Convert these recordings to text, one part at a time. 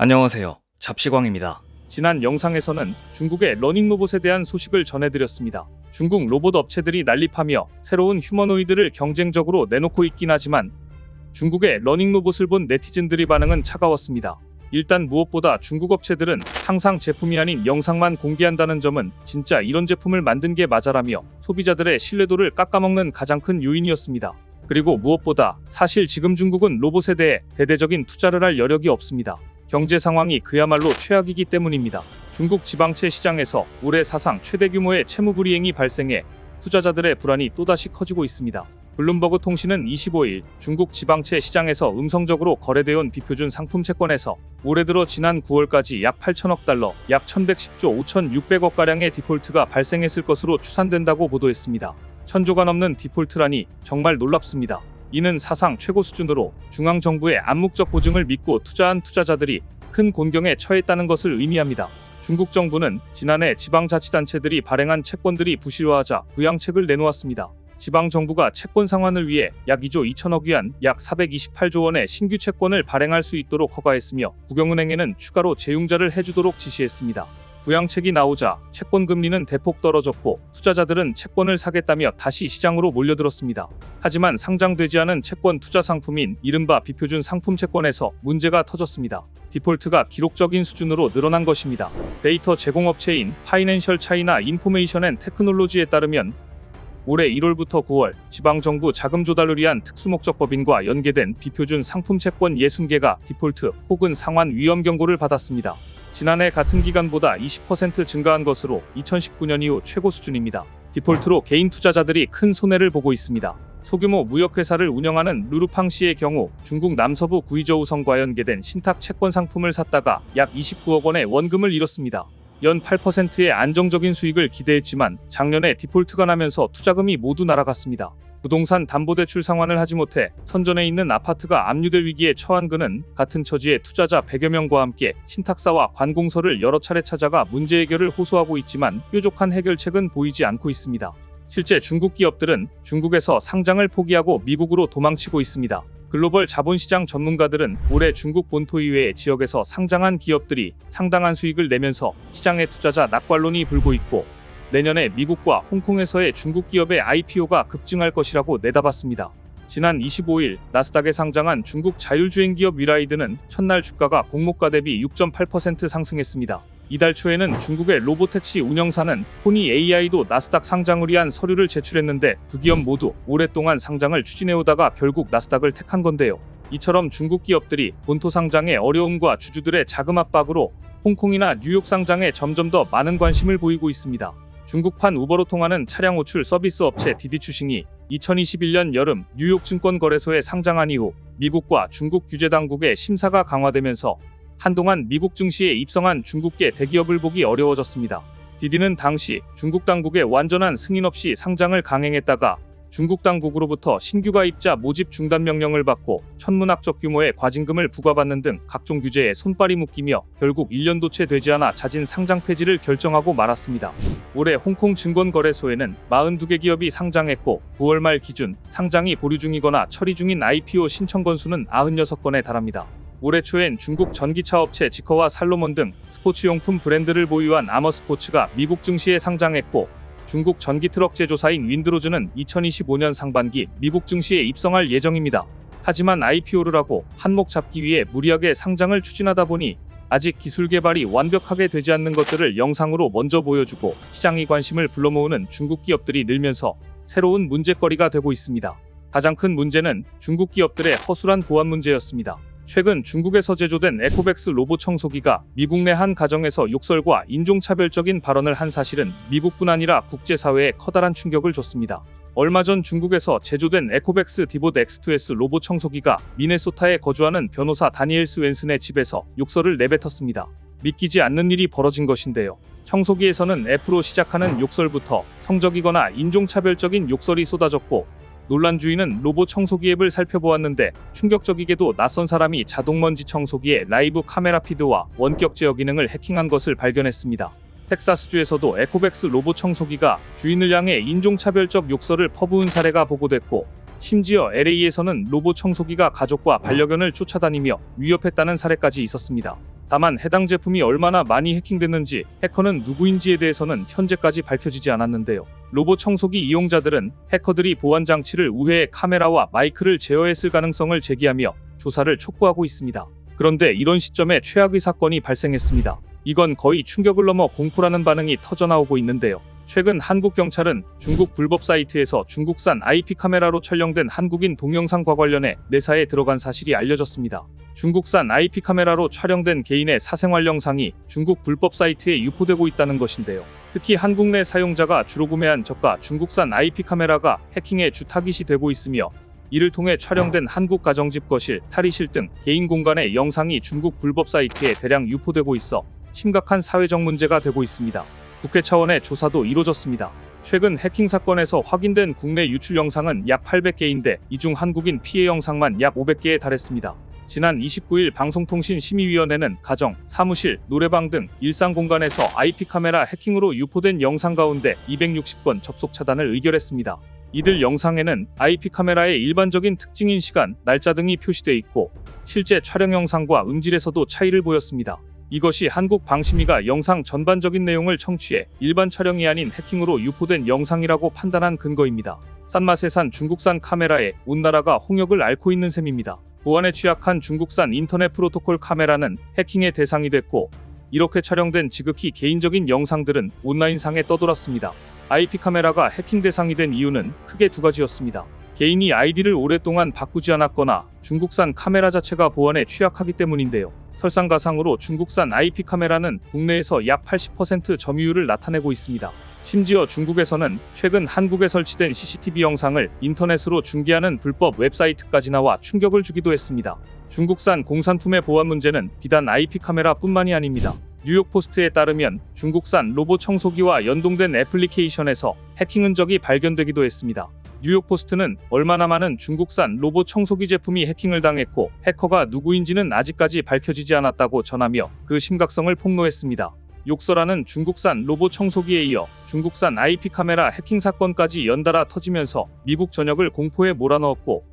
안녕하세요. 잡시광입니다. 지난 영상에서는 중국의 러닝 로봇에 대한 소식을 전해드렸습니다. 중국 로봇 업체들이 난립하며 새로운 휴머노이드를 경쟁적으로 내놓고 있긴 하지만 중국의 러닝 로봇을 본 네티즌들의 반응은 차가웠습니다. 일단 무엇보다 중국 업체들은 항상 제품이 아닌 영상만 공개한다는 점은 진짜 이런 제품을 만든 게 맞아라며 소비자들의 신뢰도를 깎아먹는 가장 큰 요인이었습니다. 그리고 무엇보다 사실 지금 중국은 로봇에 대해 대대적인 투자를 할 여력이 없습니다. 경제 상황이 그야말로 최악이기 때문입니다. 중국 지방채 시장에서 올해 사상 최대 규모의 채무불이행이 발생해 투자자들의 불안이 또다시 커지고 있습니다. 블룸버그 통신은 25일 중국 지방채 시장에서 음성적으로 거래되어 온 비표준 상품 채권에서 올해 들어 지난 9월까지 약 8천억 달러, 약 1110조 5,600억가량의 디폴트가 발생했을 것으로 추산된다고 보도했습니다. 1,000조가 넘는 디폴트라니 정말 놀랍습니다. 이는 사상 최고 수준으로 중앙정부의 암묵적 보증을 믿고 투자한 투자자들이 큰 곤경에 처했다는 것을 의미합니다. 중국 정부는 지난해 지방자치단체들이 발행한 채권들이 부실화하자 부양책을 내놓았습니다. 지방정부가 채권 상환을 위해 약 2조 2천억 위안, 약 428조 원의 신규 채권을 발행할 수 있도록 허가했으며 국영은행에는 추가로 재융자를 해주도록 지시했습니다. 부양책이 나오자 채권 금리는 대폭 떨어졌고 투자자들은 채권을 사겠다며 다시 시장으로 몰려들었습니다. 하지만 상장되지 않은 채권 투자 상품인 이른바 비표준 상품 채권에서 문제가 터졌습니다. 디폴트가 기록적인 수준으로 늘어난 것입니다. 데이터 제공업체인 파이낸셜 차이나 인포메이션 앤 테크놀로지에 따르면 올해 1월부터 9월 지방정부 자금 조달을 위한 특수목적법인과 연계된 비표준 상품 채권 60개가 디폴트 혹은 상환 위험 경고를 받았습니다. 지난해 같은 기간보다 20% 증가한 것으로 2019년 이후 최고 수준입니다. 디폴트로 개인 투자자들이 큰 손해를 보고 있습니다. 소규모 무역회사를 운영하는 루루팡시의 경우 중국 남서부 구이저우성과 연계된 신탁 채권 상품을 샀다가 약 29억 원의 원금을 잃었습니다. 연 8%의 안정적인 수익을 기대했지만 작년에 디폴트가 나면서 투자금이 모두 날아갔습니다. 부동산 담보대출 상환을 하지 못해 선전에 있는 아파트가 압류될 위기에 처한 그는 같은 처지의 투자자 100여 명과 함께 신탁사와 관공서를 여러 차례 찾아가 문제 해결을 호소하고 있지만 뾰족한 해결책은 보이지 않고 있습니다. 실제 중국 기업들은 중국에서 상장을 포기하고 미국으로 도망치고 있습니다. 글로벌 자본시장 전문가들은 올해 중국 본토 이외의 지역에서 상장한 기업들이 상당한 수익을 내면서 시장의 투자자 낙관론이 불고 있고 내년에 미국과 홍콩에서의 중국 기업의 IPO가 급증할 것이라고 내다봤습니다. 지난 25일 나스닥에 상장한 중국 자율주행 기업 위라이드는 첫날 주가가 공모가 대비 6.8% 상승했습니다. 이달 초에는 중국의 로보택시 운영사는 포니 AI도 나스닥 상장을 위한 서류를 제출했는데 두 기업 모두 오랫동안 상장을 추진해오다가 결국 나스닥을 택한 건데요. 이처럼 중국 기업들이 본토 상장의 어려움과 주주들의 자금 압박으로 홍콩이나 뉴욕 상장에 점점 더 많은 관심을 보이고 있습니다. 중국판 우버로 통하는 차량 호출 서비스 업체 디디추싱이 2021년 여름 뉴욕 증권거래소에 상장한 이후 미국과 중국 규제 당국의 심사가 강화되면서 한동안 미국 증시에 입성한 중국계 대기업을 보기 어려워졌습니다. 디디는 당시 중국 당국의 완전한 승인 없이 상장을 강행했다가 중국 당국으로부터 신규 가입자 모집 중단 명령을 받고 천문학적 규모의 과징금을 부과받는 등 각종 규제에 손발이 묶이며 결국 1년도 채 되지 않아 잦은 상장 폐지를 결정하고 말았습니다. 올해 홍콩 증권거래소에는 42개 기업이 상장했고 9월 말 기준 상장이 보류 중이거나 처리 중인 IPO 신청 건수는 96건에 달합니다. 올해 초엔 중국 전기차 업체 지커와 살로몬 등 스포츠용품 브랜드를 보유한 아머스포츠가 미국 증시에 상장했고 중국 전기트럭 제조사인 윈드로즈는 2025년 상반기 미국 증시에 입성할 예정입니다. 하지만 IPO를 하고 한몫 잡기 위해 무리하게 상장을 추진하다 보니 아직 기술 개발이 완벽하게 되지 않는 것들을 영상으로 먼저 보여주고 시장의 관심을 불러모으는 중국 기업들이 늘면서 새로운 문제거리가 되고 있습니다. 가장 큰 문제는 중국 기업들의 허술한 보안 문제였습니다. 최근 중국에서 제조된 에코백스 로봇 청소기가 미국 내 한 가정에서 욕설과 인종차별적인 발언을 한 사실은 미국뿐 아니라 국제사회에 커다란 충격을 줬습니다. 얼마 전 중국에서 제조된 에코백스 디봇 X2S 로봇 청소기가 미네소타에 거주하는 변호사 다니엘 스웬슨의 집에서 욕설을 내뱉었습니다. 믿기지 않는 일이 벌어진 것인데요. 청소기에서는 F로 시작하는 욕설부터 성적이거나 인종차별적인 욕설이 쏟아졌고 논란 주인은 로봇 청소기 앱을 살펴보았는데 충격적이게도 낯선 사람이 자동먼지 청소기의 라이브 카메라 피드와 원격 제어 기능을 해킹한 것을 발견했습니다. 텍사스주에서도 에코백스 로봇 청소기가 주인을 향해 인종차별적 욕설을 퍼부은 사례가 보고됐고 심지어 LA에서는 로봇 청소기가 가족과 반려견을 쫓아다니며 위협했다는 사례까지 있었습니다. 다만 해당 제품이 얼마나 많이 해킹됐는지 해커는 누구인지에 대해서는 현재까지 밝혀지지 않았는데요. 로봇 청소기 이용자들은 해커들이 보안 장치를 우회해 카메라와 마이크를 제어했을 가능성을 제기하며 조사를 촉구하고 있습니다. 그런데 이런 시점에 최악의 사건이 발생했습니다. 이건 거의 충격을 넘어 공포라는 반응이 터져나오고 있는데요. 최근 한국 경찰은 중국 불법 사이트에서 중국산 IP 카메라로 촬영된 한국인 동영상과 관련해 내사에 들어간 사실이 알려졌습니다. 중국산 IP 카메라로 촬영된 개인의 사생활 영상이 중국 불법 사이트에 유포되고 있다는 것인데요. 특히 한국 내 사용자가 주로 구매한 저가 중국산 IP 카메라가 해킹의 주 타깃이 되고 있으며 이를 통해 촬영된 한국 가정집 거실, 탈의실 등 개인 공간의 영상이 중국 불법 사이트에 대량 유포되고 있어 심각한 사회적 문제가 되고 있습니다. 국회 차원의 조사도 이뤄졌습니다. 최근 해킹 사건에서 확인된 국내 유출 영상은 약 800개인데 이 중 한국인 피해 영상만 약 500개에 달했습니다. 지난 29일 방송통신심의위원회는 가정, 사무실, 노래방 등 일상 공간에서 IP 카메라 해킹으로 유포된 영상 가운데 260건 접속 차단을 의결했습니다. 이들 영상에는 IP 카메라의 일반적인 특징인 시간, 날짜 등이 표시돼 있고 실제 촬영 영상과 음질에서도 차이를 보였습니다. 이것이 한국 방심위가 영상 전반적인 내용을 청취해 일반 촬영이 아닌 해킹으로 유포된 영상이라고 판단한 근거입니다. 싼 맛에 산 중국산 카메라에 온 나라가 홍역을 앓고 있는 셈입니다. 보안에 취약한 중국산 인터넷 프로토콜 카메라는 해킹의 대상이 됐고 이렇게 촬영된 지극히 개인적인 영상들은 온라인상에 떠돌았습니다. IP 카메라가 해킹 대상이 된 이유는 크게 두 가지였습니다. 개인이 아이디를 오랫동안 바꾸지 않았거나 중국산 카메라 자체가 보안에 취약하기 때문인데요. 설상가상으로 중국산 IP 카메라는 국내에서 약 80% 점유율을 나타내고 있습니다. 심지어 중국에서는 최근 한국에 설치된 CCTV 영상을 인터넷으로 중계하는 불법 웹사이트까지 나와 충격을 주기도 했습니다. 중국산 공산품의 보안 문제는 비단 IP 카메라뿐만이 아닙니다. 뉴욕포스트에 따르면 중국산 로봇 청소기와 연동된 애플리케이션에서 해킹 흔적이 발견되기도 했습니다. 뉴욕포스트는 얼마나 많은 중국산 로봇 청소기 제품이 해킹을 당했고 해커가 누구인지는 아직까지 밝혀지지 않았다고 전하며 그 심각성을 폭로했습니다. 욕설하는 중국산 로봇 청소기에 이어 중국산 IP 카메라 해킹 사건까지 연달아 터지면서 미국 전역을 공포에 몰아넣었고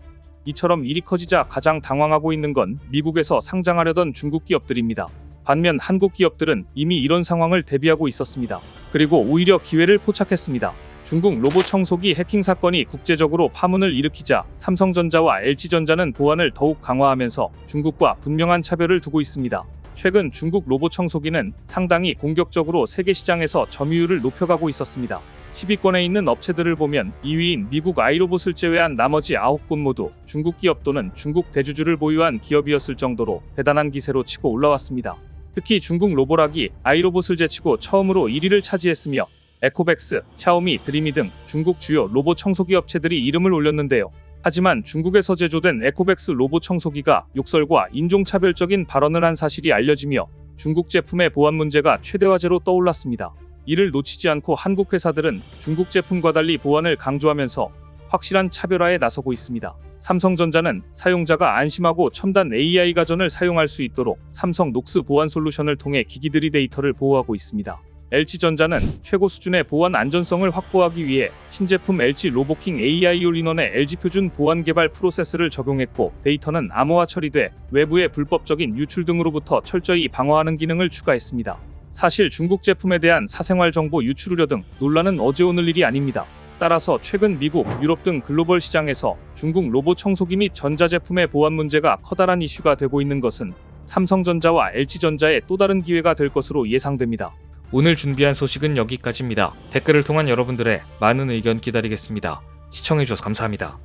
이처럼 일이 커지자 가장 당황하고 있는 건 미국에서 상장하려던 중국 기업들입니다. 반면 한국 기업들은 이미 이런 상황을 대비하고 있었습니다. 그리고 오히려 기회를 포착했습니다. 중국 로봇 청소기 해킹 사건이 국제적으로 파문을 일으키자 삼성전자와 LG전자는 보안을 더욱 강화하면서 중국과 분명한 차별을 두고 있습니다. 최근 중국 로봇 청소기는 상당히 공격적으로 세계 시장에서 점유율을 높여가고 있었습니다. 10위권에 있는 업체들을 보면 2위인 미국 아이로봇을 제외한 나머지 9곳 모두 중국 기업 또는 중국 대주주를 보유한 기업이었을 정도로 대단한 기세로 치고 올라왔습니다. 특히 중국 로보락이 아이로봇을 제치고 처음으로 1위를 차지했으며 에코백스, 샤오미, 드리미 등 중국 주요 로봇 청소기 업체들이 이름을 올렸는데요. 하지만 중국에서 제조된 에코백스 로봇 청소기가 욕설과 인종차별적인 발언을 한 사실이 알려지며 중국 제품의 보안 문제가 최대화제로 떠올랐습니다. 이를 놓치지 않고 한국 회사들은 중국 제품과 달리 보안을 강조하면서 확실한 차별화에 나서고 있습니다. 삼성전자는 사용자가 안심하고 첨단 AI 가전을 사용할 수 있도록 삼성 녹스 보안 솔루션을 통해 기기들의 데이터를 보호하고 있습니다. LG전자는 최고 수준의 보안 안전성을 확보하기 위해 신제품 LG 로보킹 AI 올인원의 LG 표준 보안 개발 프로세스를 적용했고 데이터는 암호화 처리돼 외부의 불법적인 유출 등으로부터 철저히 방어하는 기능을 추가했습니다. 사실 중국 제품에 대한 사생활 정보 유출 우려 등 논란은 어제 오늘 일이 아닙니다. 따라서 최근 미국, 유럽 등 글로벌 시장에서 중국 로봇 청소기 및 전자제품의 보안 문제가 커다란 이슈가 되고 있는 것은 삼성전자와 LG전자의 또 다른 기회가 될 것으로 예상됩니다. 오늘 준비한 소식은 여기까지입니다. 댓글을 통한 여러분들의 많은 의견 기다리겠습니다. 시청해주셔서 감사합니다.